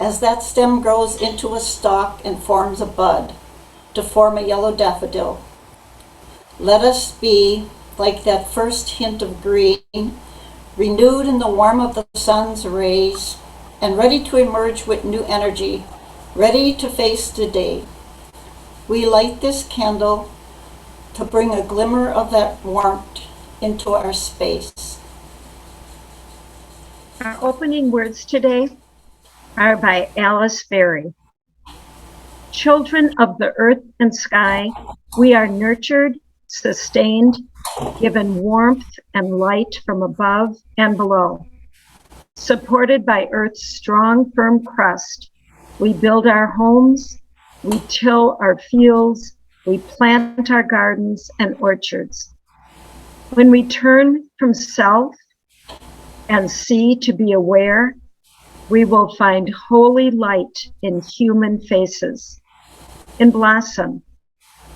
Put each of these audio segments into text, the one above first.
as that stem grows into a stalk and forms a bud to form a yellow daffodil. Let us be like that first hint of green, renewed in the warmth of the sun's rays, and ready to emerge with new energy, ready to face the day. We light this candle to bring a glimmer of that warmth into our space. Our opening words today are by Alice Berry. Children of the earth and sky, we are nurtured, sustained, given warmth and light from above and below. Supported by Earth's strong, firm crust, we build our homes, we till our fields, we plant our gardens and orchards. When we turn from self and see to be aware, we will find holy light in human faces, in blossom,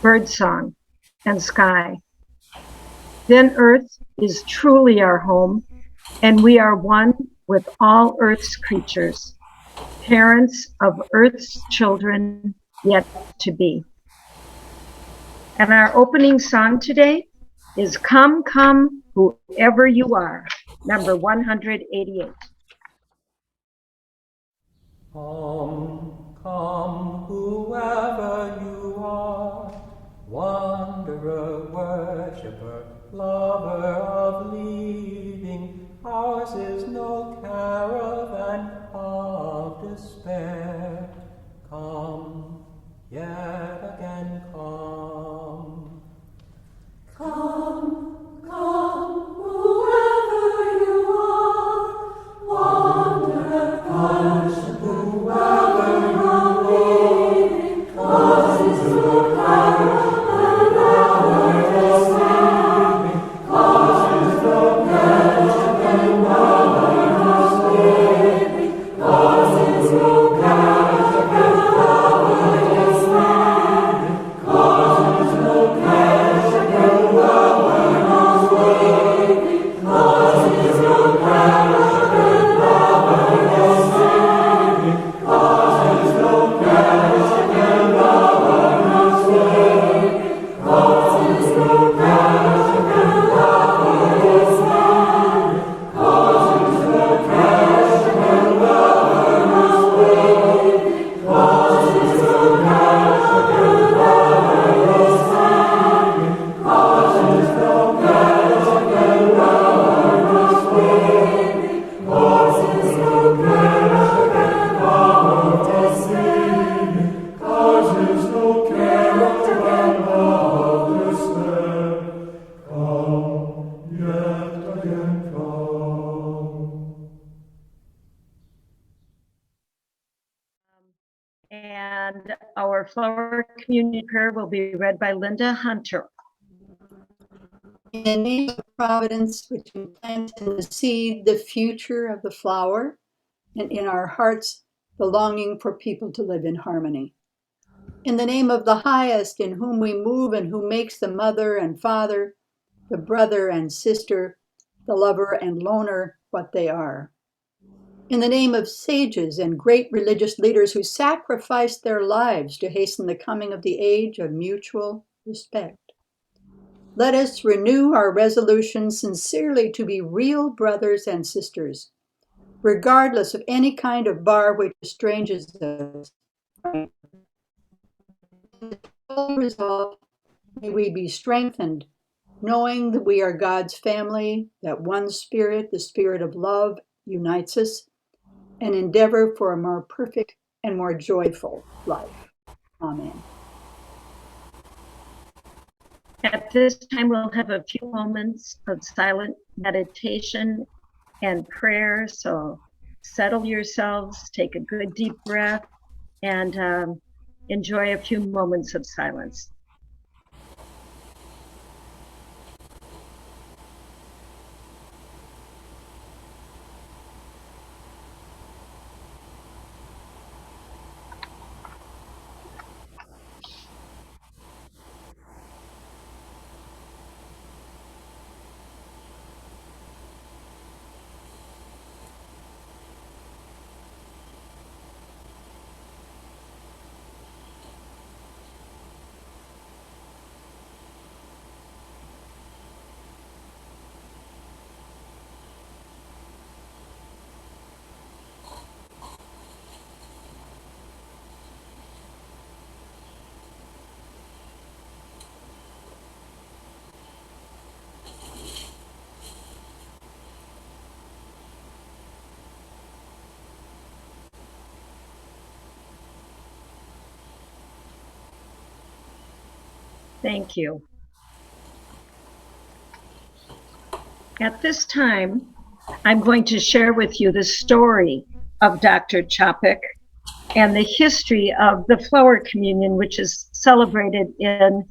birdsong, and sky. Then Earth is truly our home, and we are one with all Earth's creatures, parents of Earth's children yet to be. And our opening song today is Come, Come, Whoever You Are, number 188. Come, come, whoever you are, wanderer, worshipper, lover of leaving, ours is no caravan of despair. Come, yet again come. Come, come, whoever you are, wanderer, worshipper, whoever you're leaving, cause it's no caravan of despair. Cause it's no caravan of despair. Cause it's no caravan of despair. Cause it's no And our flower communion prayer will be read by Linda Hunter. In the name of Providence, which implants in the seed the future of the flower, and in our hearts the longing for people to live in harmony. In the name of the highest, in whom we move and who makes the mother and father, the brother and sister, the lover and loner what they are. In the name of sages and great religious leaders who sacrificed their lives to hasten the coming of the age of mutual respect. Let us renew our resolution sincerely to be real brothers and sisters, regardless of any kind of bar which estranges us. Resolve, may we be strengthened, knowing that we are God's family, that one spirit, the spirit of love, unites us, and endeavor for a more perfect and more joyful life. Amen. At this time, we'll have a few moments of silent meditation and prayer. So settle yourselves, take a good deep breath, and enjoy a few moments of silence. Thank you. At this time, I'm going to share with you the story of Dr. Capek and the history of the flower communion, which is celebrated in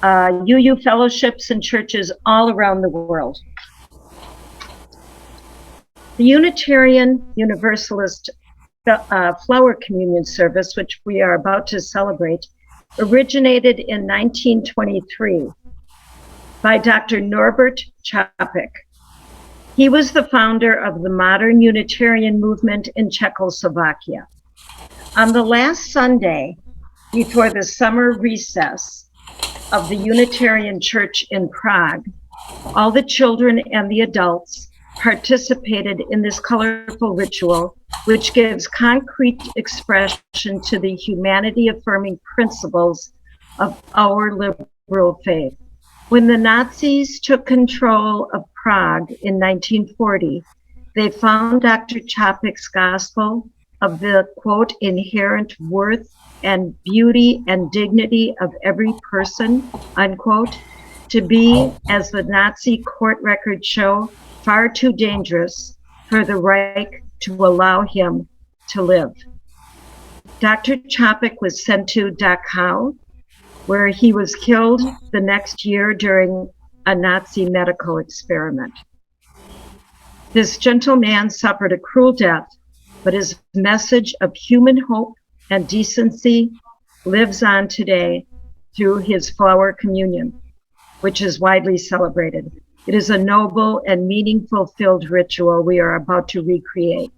UU fellowships and churches all around the world. The Unitarian Universalist flower communion service, which we are about to celebrate, originated in 1923 by Dr. Norbert Capek. He was the founder of the modern Unitarian movement in Czechoslovakia. On the last Sunday before the summer recess of the Unitarian Church in Prague, all the children and the adults participated in this colorful ritual, which gives concrete expression to the humanity-affirming principles of our liberal faith. When the Nazis took control of Prague in 1940, they found Dr. Capek's gospel of the, quote, inherent worth and beauty and dignity of every person, unquote, to be, as the Nazi court records show, far too dangerous for the Reich to allow him to live. Dr. Capek was sent to Dachau, where he was killed the next year during a Nazi medical experiment. This gentle man suffered a cruel death, but his message of human hope and decency lives on today through his flower communion, which is widely celebrated. It is a noble and meaningful-filled ritual we are about to recreate.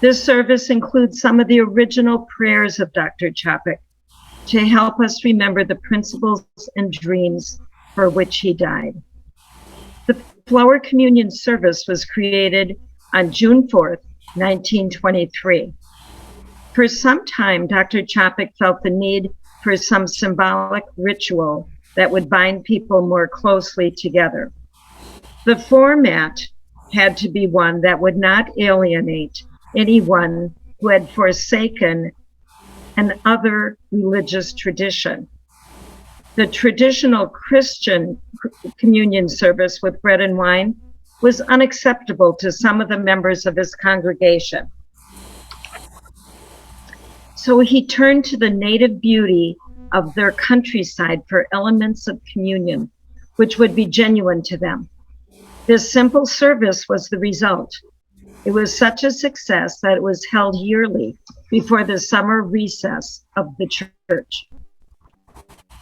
This service includes some of the original prayers of Dr. Capek to help us remember the principles and dreams for which he died. The flower communion service was created on June 4th, 1923. For some time, Dr. Capek felt the need for some symbolic ritual that would bind people more closely together. The format had to be one that would not alienate anyone who had forsaken an other religious tradition. The traditional Christian communion service with bread and wine was unacceptable to some of the members of his congregation. So he turned to the native beauty of their countryside for elements of communion, which would be genuine to them. This simple service was the result. It was such a success that it was held yearly before the summer recess of the church.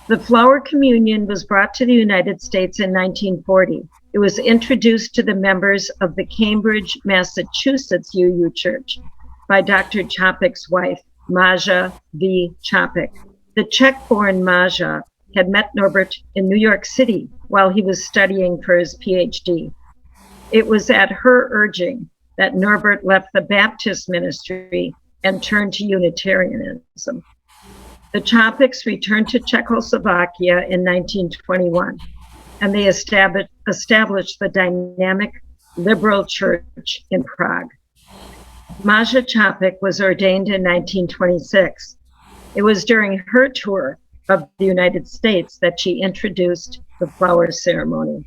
The flower communion was brought to the United States in 1940. It was introduced to the members of the Cambridge, Massachusetts UU Church by Dr. Capek's wife, Maja V. Capek. The Czech-born Maja had met Norbert in New York City while he was studying for his PhD. It was at her urging that Norbert left the Baptist ministry and turned to Unitarianism. The Capeks returned to Czechoslovakia in 1921, and they established the dynamic liberal church in Prague. Maja Capek was ordained in 1926. It was during her tour of the United States that she introduced the flower ceremony,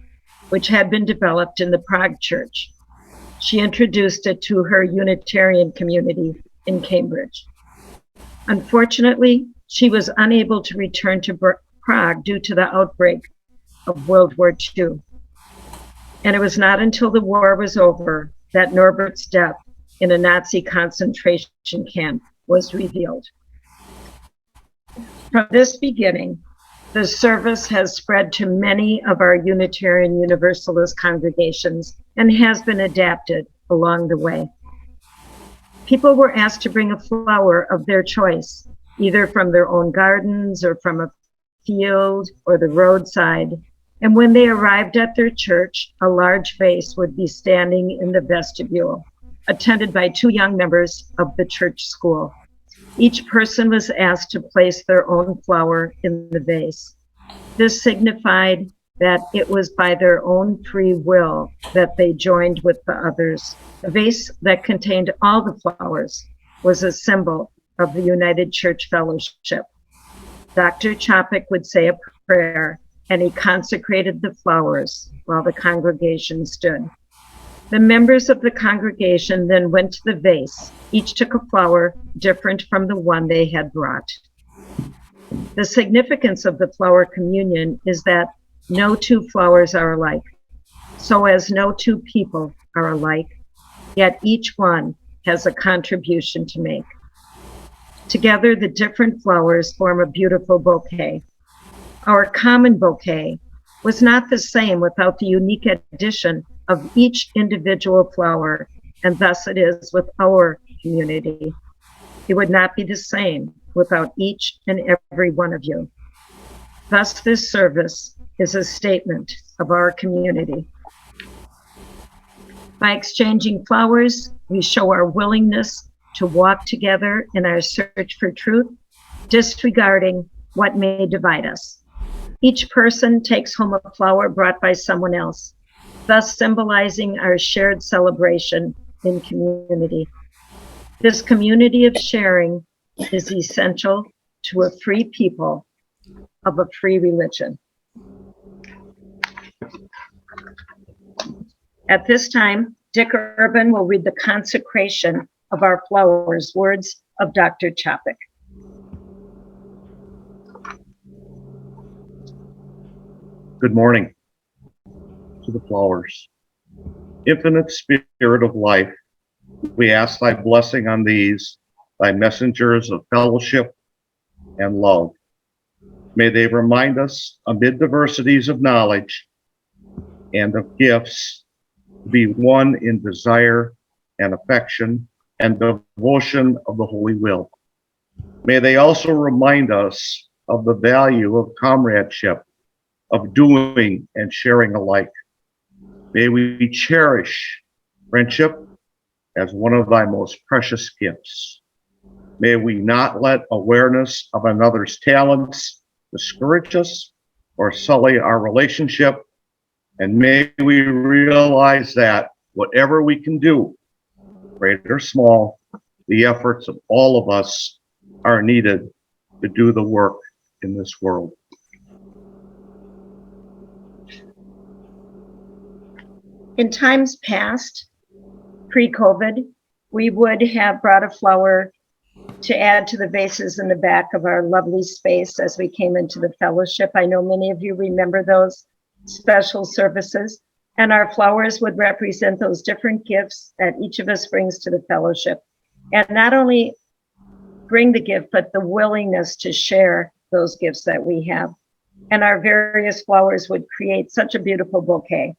which had been developed in the Prague church. She introduced it to her Unitarian community in Cambridge. Unfortunately, she was unable to return to Prague due to the outbreak of World War II. And it was not until the war was over that Norbert's death in a Nazi concentration camp was revealed. From this beginning, the service has spread to many of our Unitarian Universalist congregations and has been adapted along the way. People were asked to bring a flower of their choice, either from their own gardens or from a field or the roadside. And when they arrived at their church, a large vase would be standing in the vestibule, attended by 2 young members of the church school. Each person was asked to place their own flower in the vase. This signified that it was by their own free will that they joined with the others. The vase that contained all the flowers was a symbol of the United Church Fellowship. Dr. Capek would say a prayer, and he consecrated the flowers while the congregation stood. The members of the congregation then went to the vase. Each took a flower different from the one they had brought. The significance of the flower communion is that no two flowers are alike, so as no two people are alike, yet each one has a contribution to make. Together, the different flowers form a beautiful bouquet. Our common bouquet was not the same without the unique addition of each individual flower, and thus it is with our community. It would not be the same without each and every one of you. Thus, this service is a statement of our community. By exchanging flowers, we show our willingness to walk together in our search for truth, disregarding what may divide us. Each person takes home a flower brought by someone else, thus symbolizing our shared celebration in community. This community of sharing is essential to a free people of a free religion. At this time, Dick Urban will read the consecration of our flowers, words of Dr. Capek. Good morning to the flowers. Infinite Spirit of life, we ask thy blessing on these, thy messengers of fellowship and love. May they remind us, amid diversities of knowledge and of gifts, be one in desire and affection and devotion of the holy will. May they also remind us of the value of comradeship, of doing and sharing alike. May we cherish friendship as one of thy most precious gifts. May we not let awareness of another's talents discourage us or sully our relationship. And may we realize that whatever we can do, great or small, the efforts of all of us are needed to do the work in this world. In times past, pre-COVID, we would have brought a flower to add to the vases in the back of our lovely space as we came into the fellowship. I know many of you remember those special services, and our flowers would represent those different gifts that each of us brings to the fellowship. And not only bring the gift, but the willingness to share those gifts that we have. And our various flowers would create such a beautiful bouquet.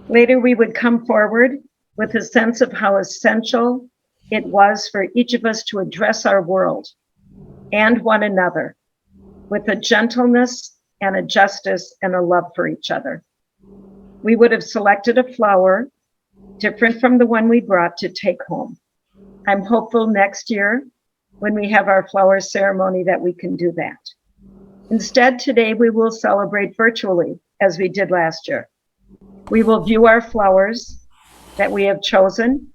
Later, we would come forward with a sense of how essential it was for each of us to address our world and one another with a gentleness and a justice and a love for each other. We would have selected a flower different from the one we brought to take home. I'm hopeful next year when we have our flower ceremony that we can do that. Instead, today we will celebrate virtually as we did last year. We will view our flowers that we have chosen.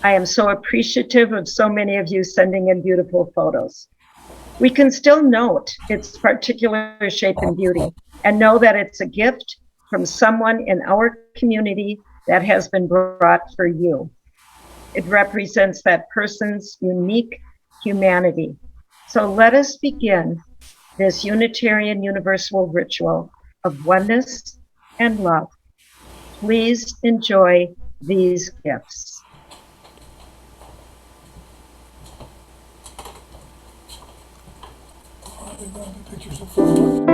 I am so appreciative of so many of you sending in beautiful photos. We can still note its particular shape and beauty and know that it's a gift from someone in our community that has been brought for you. It represents that person's unique humanity. So let us begin this Unitarian Universal ritual of oneness and love. Please enjoy these gifts. Pictures of flowers.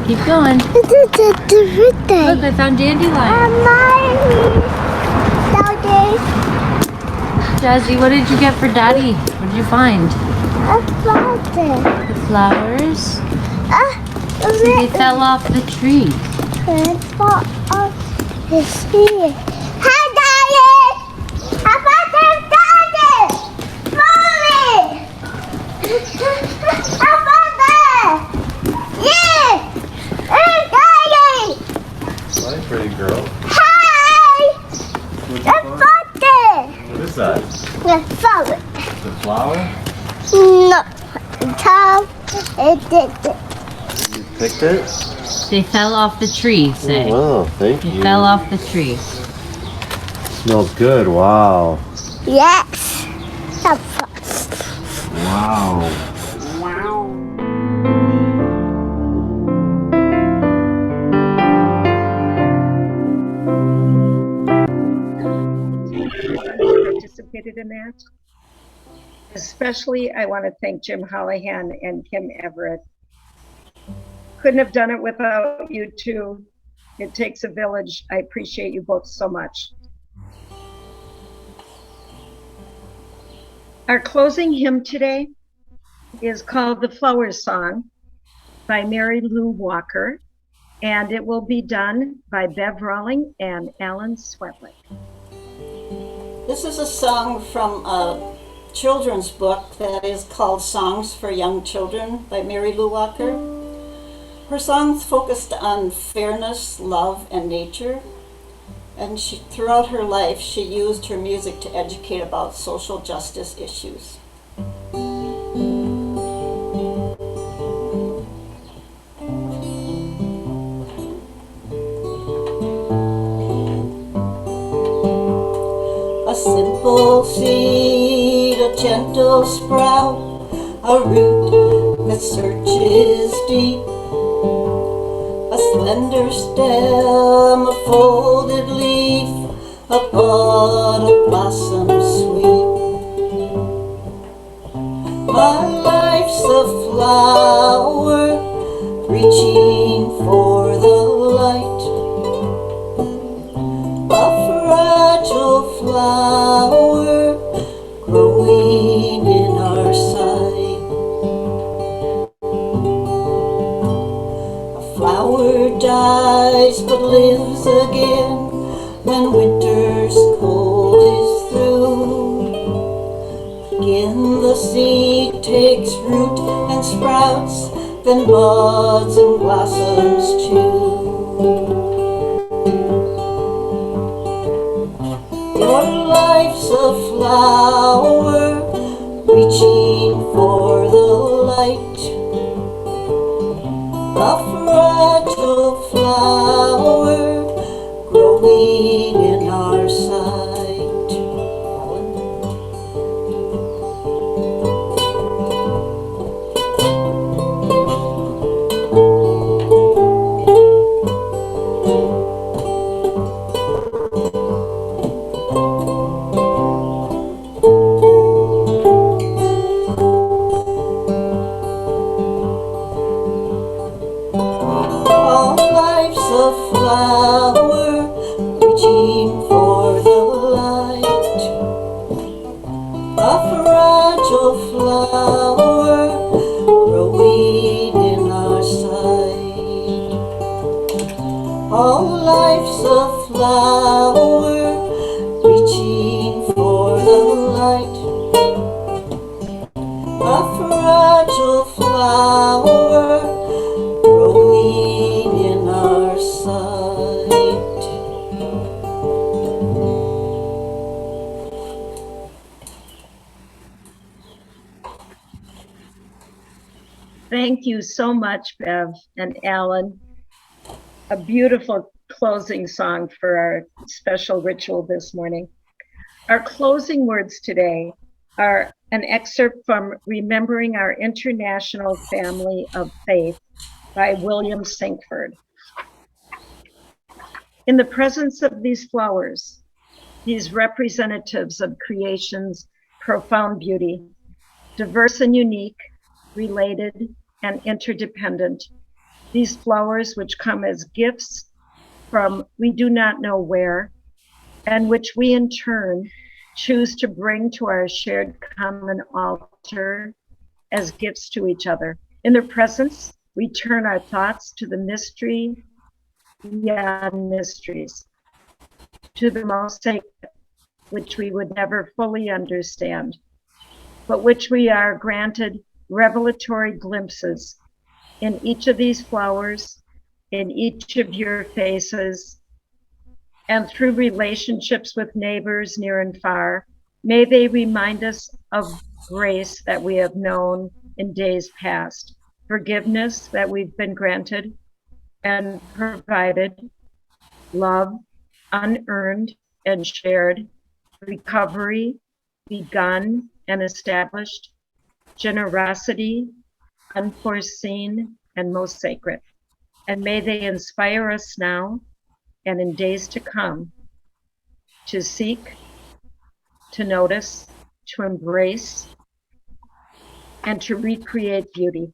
Keep going. Look, I found dandelion. Jazzy, what did you get for Daddy? What did you find? The flowers? They fell off the tree. Hi, Daddy! I found them, Daddy! Mommy! I found them! Yeah! Hey, Daddy! Hi, pretty girl. Hi! I found them! What is that? I found it. The flower? No. Tom, it did it. You picked it? They fell off the tree, say. Oh, wow, thank They you. fell off the tree. Smells good, wow. Yes. Wow. Participated in that. Especially, I want to thank Jim Hollahan and Kim Everett. Couldn't have done it without you two. It takes a village. I appreciate you both so much. Our closing hymn today is called The Flowers Song by Mary Lou Walker, and it will be done by Bev Rawling and Alan Swetlick. This is a song from a children's book that is called Songs for Young Children by Mary Lou Walker. Her songs focused on fairness, love, and nature. And throughout her life, she used her music to educate about social justice issues. simple seed, a gentle sprout, a root that searches deep, a slender stem, a folded leaf, a bud of blossom sweet. My life's a flower, reaching for the light, a fragile flower growing in our sight. A flower dies but lives again when winter's cold is through. Again the seed takes root and sprouts, then buds and blossoms too. Your life's a flower, reaching for the light, a fragile flower growing in our sight. All life's a flower, reaching for the light, a fragile flower growing in our sight. All life's a flower, reaching for the light, a fragile flower growing in our sight. Thank you so much, Bev and Alan. A beautiful closing song for our special ritual this morning. Our closing words today are an excerpt from Remembering Our International Family of Faith by William Sinkford. In the presence of these flowers, these representatives of creation's profound beauty, diverse and unique, related and interdependent, these flowers which come as gifts from we do not know where, and which we in turn choose to bring to our shared common altar as gifts to each other. In their presence, we turn our thoughts to the mystery beyond mysteries, to the most sacred, which we would never fully understand, but which we are granted revelatory glimpses in each of these flowers, in each of your faces, and through relationships with neighbors near and far. May they remind us of grace that we have known in days past, forgiveness that we've been granted and provided, love unearned and shared, recovery begun and established, generosity unforeseen and most sacred. And may they inspire us now and in days to come to seek, to notice, to embrace, and to recreate beauty.